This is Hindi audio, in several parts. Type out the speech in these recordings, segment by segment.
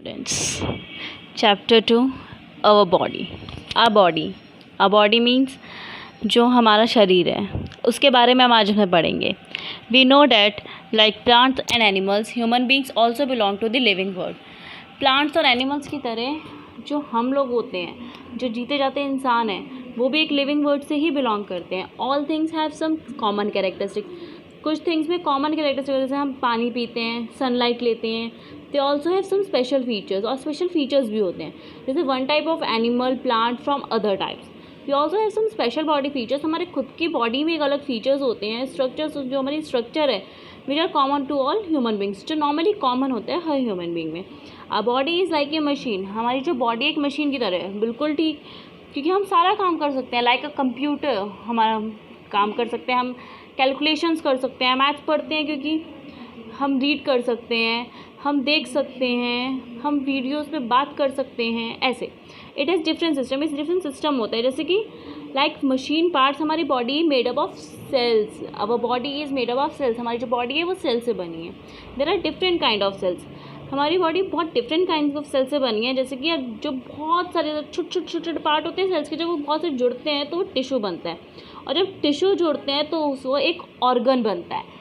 Students, Chapter 2, Our Body. Our body means जो हमारा शरीर है उसके बारे में हम आज में पढ़ेंगे. We know that like plants and animals, human beings also belong to the living world. Plants और animals की तरह जो हम लोग होते हैं, जो जीते जाते इंसान हैं, वो भी एक लिविंग वर्ड से ही बिलोंग करते हैं. All things have some common characteristics. कुछ थिंग्स में कॉमन कैरेक्टरिस्टिक, जैसे हम पानी पीते हैं, सनलाइट लेते हैं. They also have some special features, और स्पेशल फीचर्स भी होते हैं. जैसे one type of animal plant from other types. We also have some special body features. हमारे खुद की बॉडी में एक अलग फीचर्स होते हैं, स्ट्रक्चर्स, जो हमारी स्ट्रक्चर है which are common to all human beings, जो नॉर्मली कॉमन होता है हर ह्यूमन बींग में. Our body is like a machine. हमारी जो बॉडी एक मशीन की तरह है, बिल्कुल ठीक, क्योंकि हम सारा काम कर सकते हैं. लाइक अ कंप्यूटर हमारा काम कर सकते हैं, हम कैलकुलेशंस कर सकते हैं, मैथ्स पढ़ते हैं क्योंकि हम रीड कर सकते हैं, हम देख सकते हैं, हम वीडियोस पे बात कर सकते हैं. ऐसे इट हैज़ डिफरेंट सिस्टम. इस डिफरेंट सिस्टम होता है, जैसे कि लाइक मशीन पार्ट्स. हमारी body made up of cells. Our body is made up of cells. हमारी जो बॉडी है वो सेल से बनी है. There are different kind of cells. हमारी बॉडी बहुत डिफरेंट काइंड ऑफ सेल से बनी है. जैसे कि जो बहुत सारे छोटे छोटे पार्ट होते हैं सेल्स के, जब वो बहुत से जुड़ते हैं तो वो टिश्यू बनता है, और जब टिश्यू जुड़ते हैं तो वो एक ऑर्गन बनता है.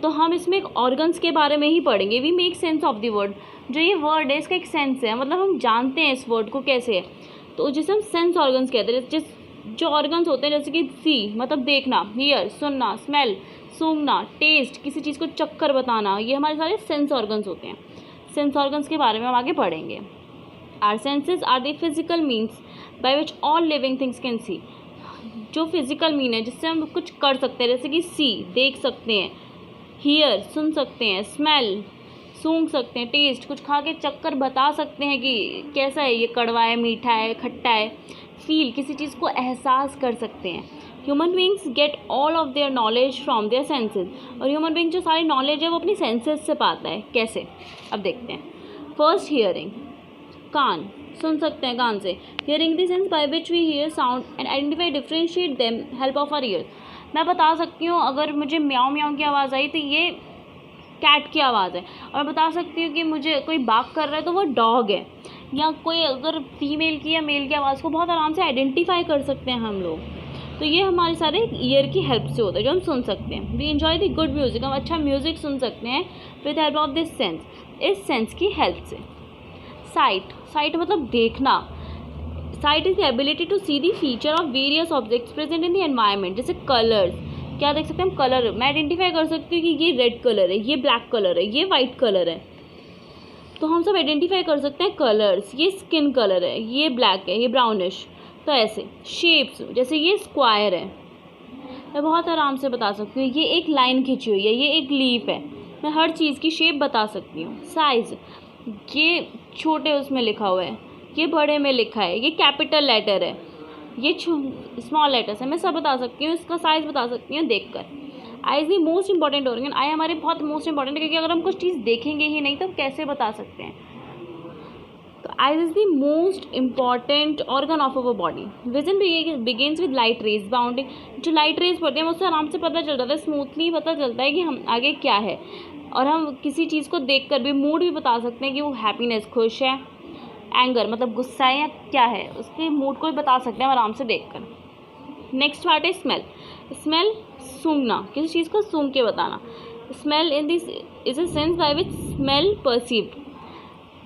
तो हम इसमें एक ऑर्गन्स के बारे में ही पढ़ेंगे. We make sense of the word. जो ये वर्ड है इसका एक सेंस है, मतलब हम जानते हैं इस वर्ड को कैसे है. तो जिसे हम सेंस ऑर्गन्स कहते हैं. जो ऑर्गन्स होते हैं, जैसे कि सी मतलब देखना, हियर सुनना, स्मेल सूंघना, टेस्ट किसी चीज़ को चक्कर बताना, ये हमारे सारे सेंस ऑर्गन्स होते हैं. सेंस ऑर्गन्स के बारे में हम आगे पढ़ेंगे. Our senses are the physical means by which all living things can see. जो फिजिकल मीन है जिससे हम कुछ कर सकते हैं, जैसे कि सी देख सकते हैं, हियर सुन सकते हैं, स्मेल सूंघ सकते हैं, टेस्ट कुछ खा के चक्कर बता सकते हैं कि कैसा है, ये कड़वा है, मीठा है, खट्टा है. फील किसी चीज़ को एहसास कर सकते हैं. Human beings get all of their knowledge from their senses. और ह्यूमन बींग जो सारी नॉलेज है वो अपनी सेंसेस से पाता है. कैसे, अब देखते हैं. फर्स्ट हियरिंग, कान सुन सकते हैं कान से. Hearing the sense by which we hear sound and identify differentiate them help of our ears. मैं बता सकती हूँ अगर मुझे म्याऊं म्याऊं की आवाज़ आई तो ये कैट की आवाज़ है, और बता सकती हूँ कि मुझे कोई बाक कर रहा है तो वो डॉग है. या कोई अगर फीमेल की या मेल की आवाज़ को बहुत आराम से आइडेंटिफाई कर सकते हैं हम लोग. तो ये हमारे सारे ईयर की हेल्प से होता है, जो हम सुन सकते हैं. We enjoy the good music. हम अच्छा म्यूज़िक सुन सकते हैं with help of this sense, इस सेंस की हेल्प से. साइट मतलब देखना. Sight is the ability to see the feature of various objects present in the environment. जैसे कलर्स, क्या देख सकते हैं हम, कलर मैं आइडेंटिफाई कर सकती हूँ कि ये रेड कलर है, ये ब्लैक कलर है, ये वाइट कलर है. तो हम सब आइडेंटिफाई कर सकते हैं कलर्स. ये स्किन कलर है, ये ब्लैक है, ये ब्राउनिश. तो ऐसे शेप्स, जैसे ये स्क्वायर है, मैं बहुत आराम से बता सकती हूँ ये एक लाइन खींची हुई है, ये एक लीफ है. मैं हर चीज़ की शेप बता सकती हूँ. साइज़, ये छोटे उसमें लिखा हुआ है, ये बड़े में लिखा है, ये कैपिटल लेटर है, ये स्मॉल लेटर्स है. मैं सब बता सकती हूँ, इसका साइज़ बता सकती हूँ देखकर. Eye is the most important organ. Eye हमारे बहुत मोस्ट इंपॉर्टेंट है, क्योंकि अगर हम कुछ चीज़ देखेंगे ही नहीं तो हम कैसे बता सकते हैं. तो eyes is the most important organ of our body. Vision begins with light rays bounding. जो लाइट रेज पड़ती है उससे आराम से पता चल जाता है, स्मूथली पता चलता है कि हम आगे क्या है. और हम किसी चीज़ को देखकर भी मूड भी बता सकते हैं कि वो हैप्पीनेस, खुश है, एंगर मतलब गुस्सा है या क्या है, उसके मूड को भी बता सकते हैं आराम से देखकर. नेक्स्ट पार्ट है स्मेल. स्मेल सूंघना, किसी चीज़ को सूंघ के बताना. Smell in this is a sense by which smell perceived.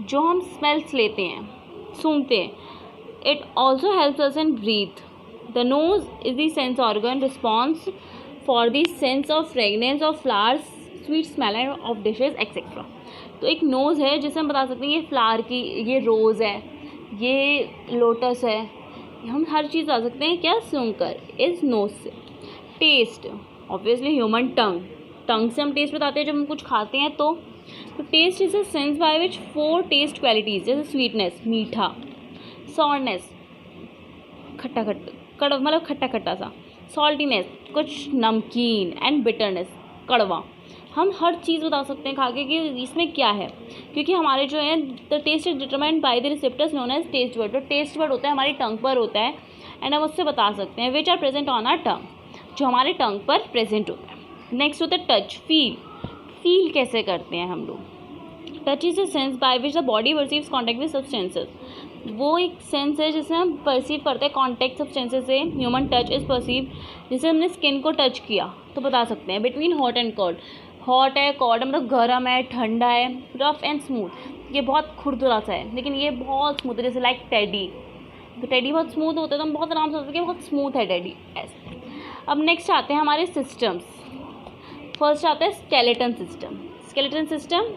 जो हम स्मेल्स लेते हैं, सूंघते हैं. It also helps us in breathe. The nose is the sense organ response for the sense of fragrance of flowers, sweet smell and of dishes etcetera. तो एक नोज़ है जिसे हम बता सकते हैं ये फ्लावर की, ये रोज़ है, ये लोटस है. हम हर चीज़ बता सकते हैं क्या, सूंघकर, इस नोज़ से. टेस्ट, ऑब्वियसली ह्यूमन टंग से हम टेस्ट बताते हैं जब हम कुछ खाते हैं. तो taste is a sense by which 4 taste qualities, जैसे स्वीटनेस मीठा, सॉरनेस खट्टा खट्टा मतलब खट्टा खट्टा सा, सॉल्टीनेस कुछ नमकीन, एंड बिटरनेस कड़वा. हम हर चीज़ बता सकते हैं खा के कि इसमें क्या है, क्योंकि हमारे जो है the taste is determined by the receptors known as taste word. तो टेस्ट वर्ड होता है हमारी टंग पर होता है, एंड हम उससे बता सकते हैं which are present on our tongue, जो हमारे टंग पर प्रेजेंट होता है. नेक्स्ट होता है टच. फील कैसे करते हैं हम लोग. Touch is a sense by which the body perceives contact with substances. वो एक सेंस है जिससे हम परसीव करते हैं कॉन्टैक्ट सब्सटेंसेस से। ह्यूमन टच इज़ परसीव, जैसे हमने स्किन को टच किया तो बता सकते हैं। Between hot and cold, hot है, कोल्ड है मतलब गर्म है, ठंडा है। रफ एंड स्मूथ, ये बहुत खुरदुरा सा है लेकिन ये बहुत स्मूथ है, जैसे लाइक टेडी। तो टेडी बहुत स्मूथ होता है तो हम बहुत आराम से सोचते हैं बहुत स्मूथ है टेडी, ऐसे। अब नेक्स्ट आते हैं हमारे सिस्टम्स। फर्स्ट आता है skeleton system. Skeleton system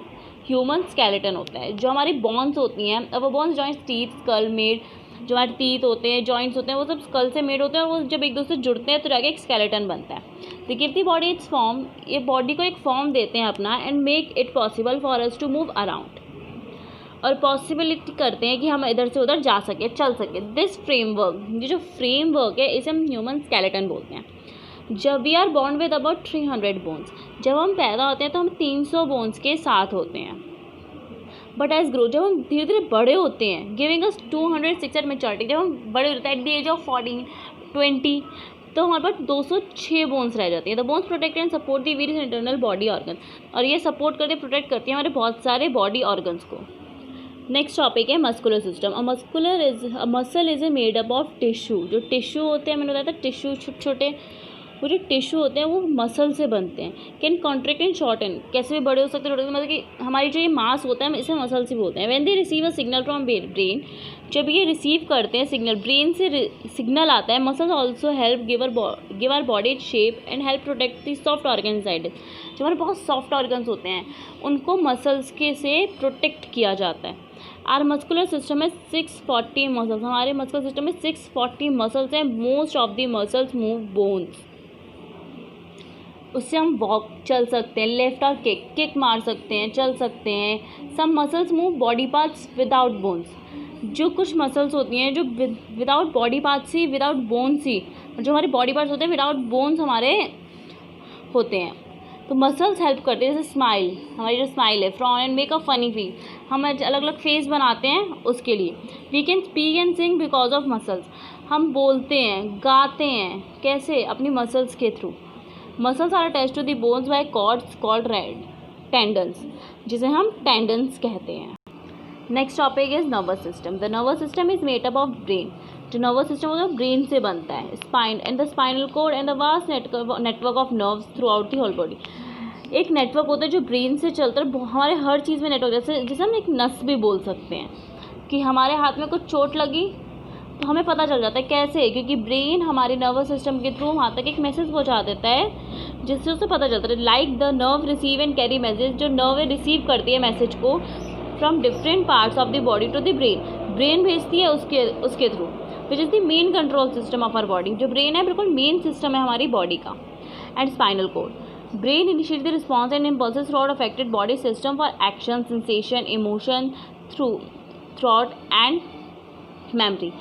human skeleton होता है, जो हमारी बोन्स होती हैं। अब वो bones joints, teeth, skull made, जो हमारे टीथ होते हैं, जॉइंट्स होते हैं, वो सब स्कल से मेड होते हैं और वो जब एक दूसरे से जुड़ते हैं तो जाके एक स्केलेटन बनता है। They give the body its form, ये बॉडी को एक फॉर्म देते हैं अपना, and make it possible for us to move around, और पॉसिबिलिटी करते हैं कि हम इधर से उधर जा सके, चल सके। दिस फ्रेमवर्क, ये जो फ्रेमवर्क है इसे हम ह्यूमन स्केलेटन बोलते हैं। जब we are born with about 300 bones, जब हम पैदा होते हैं तो हम 300 बोन्स के साथ होते हैं। बट एज ग्रो, जब हम धीरे धीरे बड़े होते हैं, गिविंग अस 206 एट मैच्योरिटी, जब हम बड़े होते हैं एट द एज ऑफ 14, 20, तो हमारे पास 206 बोन्स रह जाती हैं। The bones protect and support the various internal body organ, और ये सपोर्ट करते प्रोटेक्ट करती है हमारे बहुत सारे बॉडी ऑर्गन्स को। नेक्स्ट टॉपिक है muscular system. A muscle is a made up of tissue. जो टिश्यू होते हैं, मैंने बताया था टिश्यू छोटे छोटे, वो जो टिश्यू होते हैं वो मसल से बनते हैं। कैन कॉन्ट्रैक्ट एंड शॉर्टन, कैसे भी बड़े हो सकते हैं, मतलब कि हमारी जो ये मास होता है इसे मसल से बोलते हैं। When they receive a signal from brain, जब ये रिसीव करते हैं सिग्नल, ब्रेन से सिग्नल आता है। Muscles also help give our body it shape and help protect the soft organ side. जो हमारे बहुत सॉफ्ट ऑर्गन्स होते हैं उनको मसल्स के से प्रोटेक्ट किया जाता है। आर मस्कुलर सिस्टम में 640 मसल्स, हमारे मस्कुलर सिस्टम में 640 मसल्स हैं। Most of the muscles move bones, उससे हम वॉक, चल सकते हैं, लेफ्ट और किक मार सकते हैं, चल सकते हैं। Some muscles move body parts without bones, जो कुछ मसल्स होती हैं जो विदाउट बॉडी पार्ट्स ही, विदाउट बोन्स ही, जो हमारे बॉडी पार्ट्स होते हैं विदाउट बोन्स हमारे होते हैं। तो मसल्स हेल्प करते हैं, जैसे स्माइल, हमारी जो स्माइल है, frown and make a funny face, हम अलग अलग फेस बनाते हैं उसके लिए। We can speak and sing because of muscles, हम बोलते हैं, गाते हैं, कैसे? अपनी मसल्स के through. Muscles are attached to the bones by cords called tendons, जिसे हम टेंडन्स कहते हैं। Next topic is nervous system. The nervous system is made up of brain. जो नर्वस सिस्टम होता है ब्रेन से बनता है। Spine and the spinal cord and the vast network of nerves throughout the whole body. एक नेटवर्क होता है जो ब्रेन से चलता है, हमारे हर चीज़ में नेटवर्क, जैसे हम एक नस भी बोल सकते हैं कि हमारे हाथ में कुछ चोट लगी तो हमें पता चल जाता है। कैसे? क्योंकि ब्रेन हमारे नर्वस सिस्टम के थ्रू वहाँ तक एक मैसेज पहुँचा देता है जिससे उसे पता चलता है। Like the nerve receive and carry message, जो नर्व रिसीव करती है मैसेज को from different parts of the body to the brain, brain भेजती है उसके through, which is the main control system of our body. जो ब्रेन है बिल्कुल मेन सिस्टम है हमारी बॉडी का। And spinal cord, brain initiate the response and impulses throughout affected body system for action, sensation, emotion, thought and memory.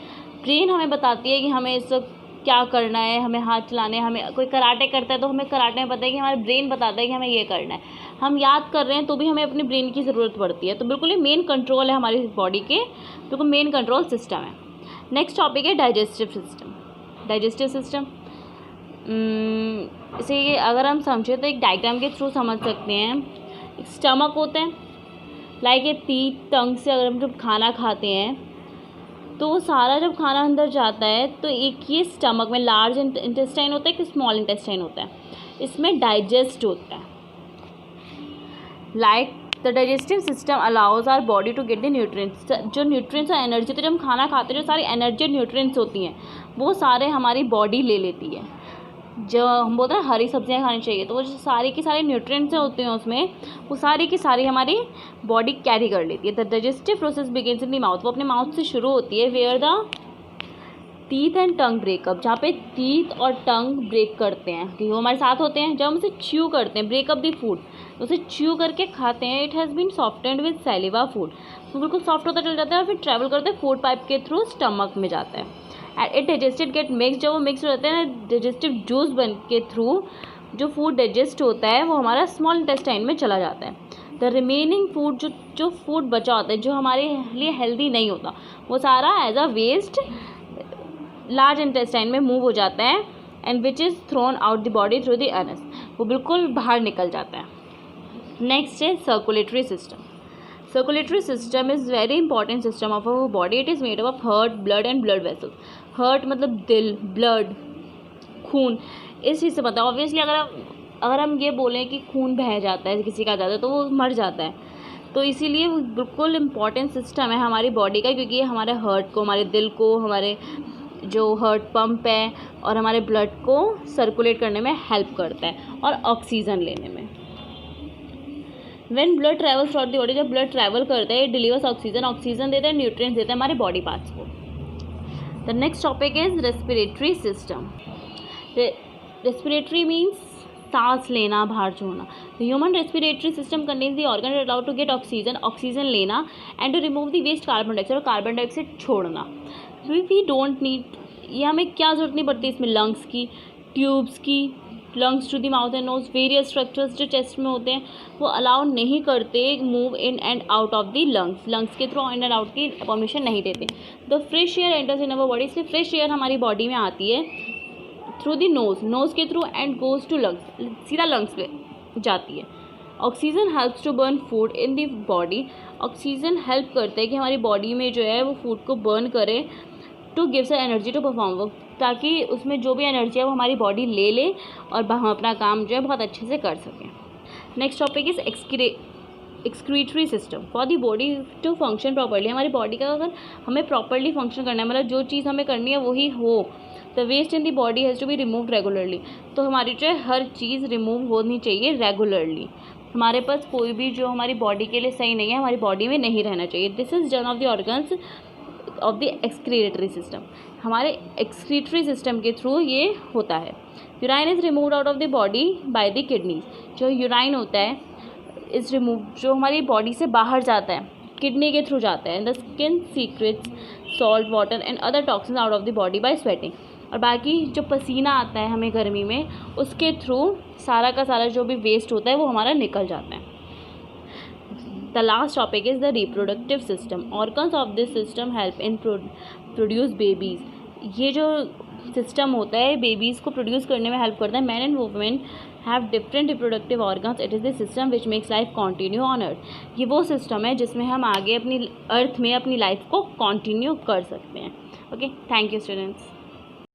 Brain हमें बताती है कि हमें इस वक्त क्या करना है, हमें हाथ चलाने, हमें कोई कराटे करता है तो हमें कराटे में पता है कि हमारे ब्रेन बताता है कि हमें ये करना है। हम याद कर रहे हैं तो भी हमें अपने ब्रेन की ज़रूरत पड़ती है। तो बिल्कुल ये मेन कंट्रोल है हमारी बॉडी के, बिल्कुल मेन कंट्रोल सिस्टम है। नेक्स्ट टॉपिक है डाइजेस्टिव सिस्टम। डाइजेस्टिव सिस्टम इसे अगर हम समझे तो एक डायग्राम के थ्रू समझ सकते हैं। एक स्टमक होता है, लाइक ये टीथ, टंग से अगर हम जब खाना खाते हैं तो वो सारा जब खाना अंदर जाता है तो एक ये स्टमक में लार्ज इंटेस्टाइन होता है, एक स्मॉल इंटेस्टाइन होता है, इसमें डाइजेस्ट होता है। Like the digestive system allows our body to get the nutrients. जो न्यूट्रिएंट्स और एनर्जी, तो जब हम खाना खाते हैं जो सारी एनर्जी और न्यूट्रिएंट्स होती हैं वो सारे हमारी बॉडी ले लेती है। जो हम बोलते हैं हरी सब्जियां खानी चाहिए, तो वो जो सारी की सारी न्यूट्रिएंट्स होते हैं उसमें, वो सारी की सारी हमारी बॉडी कैरी कर लेती है। The digestive process begins in the mouth, वो अपने माउथ से शुरू होती है। Where the teeth and tongue break up, जहाँ पे टीथ और टंग ब्रेक करते हैं, क्योंकि वो हमारे साथ होते हैं। जब हम उसे च्यू करते हैं, ब्रेकअप द फूड, उसे च्यू करके खाते हैं। It has been softened with saliva food, तो बिल्कुल सॉफ्ट होता चल जाता है और फिर ट्रैवल करते हैं फूड पाइप के थ्रू स्टमक में जाता है। And it digested gate mix, जब वो मिक्स हो जाता है ना डाइजेस्टिव जूस बन के थ्रू, जो फूड डाइजेस्ट होता है वो हमारा स्मॉल इंटेस्टाइन में चला जाता है। द रिमेनिंग फूड, जो फूड बचा होता है जो हमारे लिए हेल्दी नहीं होता, वो सारा as a waste large intestine में मूव हो जाता है। And which is thrown out the body through the anus, वो बिल्कुल बाहर निकल जाता है। नेक्स्ट है circulatory system. Circulatory system is very important system of our body. It is made up of heart, blood and blood vessels. Heart मतलब दिल, ब्लड खून. इस चीज़ से पता है ऑब्वियसली अगर हम ये बोलें कि खून बह जाता है किसी का ज़्यादा तो वो मर जाता है. तो इसीलिए वो बिल्कुल इम्पॉर्टेंट सिस्टम है हमारी बॉडी का, क्योंकि ये हमारे हार्ट को, हमारे दिल को, हमारे जो हार्ट पंप है और हमारे ब्लड को सर्कुलेट करने में हेल्प करता है और ऑक्सीजन लेने में. When blood travels through out the body, जब ब्लड ट्रैवल करता है, इट डिलीवर्स ऑक्सीजन. ऑक्सीजन देता है, न्यूट्रिएंट्स देता है हमारे बॉडी पार्ट्स को. The next topic is respiratory system. Respiratory means सांस लेना, बाहर छोड़ना. The human respiratory system contains the organ allowed to get oxygen, oxygen लेना and to remove the waste carbon dioxide, और कार्बन डाइऑक्साइड छोड़ना. वी डोंट नीड, ये हमें क्या ज़रूरत नहीं पड़ती इसमें लंग्स की, ट्यूब्स की. Lungs to the mouth and nose, various structures जो चेस्ट में होते हैं वो अलाउ नहीं करते move in and out of the lungs. Lungs के थ्रू इन एंड आउट की परमिशन नहीं देते. The fresh air enters in our body, इसलिए फ्रेश एयर हमारी बॉडी में आती है थ्रू द नोज के through and goes to lungs, सीधा लंग्स पे जाती है. Oxygen helps to burn food in the body. Oxygen help करता है कि हमारी बॉडी में जो है वो फूड को बर्न करे, to gives energy to perform work, ताकि उसमें जो भी एनर्जी है वो हमारी बॉडी ले ले और हम अपना काम जो है बहुत अच्छे से कर सकें. Next topic is excretory system. For the body to function properly, हमारी बॉडी का अगर हमें प्रॉपरली फंक्शन करना है, मतलब जो चीज़ हमें करनी है वही हो, the waste in the body has to be removed regularly. तो हमारी जो है हर चीज़ रिमूव होनी चाहिए रेगुलरली. हमारे पास कोई भी जो हमारी बॉडी के लिए सही नहीं है हमारी बॉडी में नहीं रहना चाहिए. This is done of the organs of the excretory system. हमारे एक्सक्रीटरी सिस्टम के थ्रू ये होता है. Urine is removed out of the body by the kidneys. जो यूराइन होता है इज़ रिमूव, जो हमारी बॉडी से बाहर जाता है किडनी के थ्रू जाता है. The skin secrets salt, water and other toxins out of the body by sweating. और बाकी जो पसीना आता है हमें गर्मी में, उसके थ्रू सारा का सारा जो भी वेस्ट होता है वो हमारा निकल जाता है. The last topic is the reproductive system. Organs of this system help in produce babies. ये जो सिस्टम होता है बेबीज़ को प्रोड्यूस करने में हेल्प करता है. Man and women have different reproductive organs. It is the system which makes life continue on earth. ये वो सिस्टम है जिसमें हम आगे अपनी अर्थ में अपनी लाइफ को कॉन्टिन्यू कर सकते हैं. Okay, thank you students.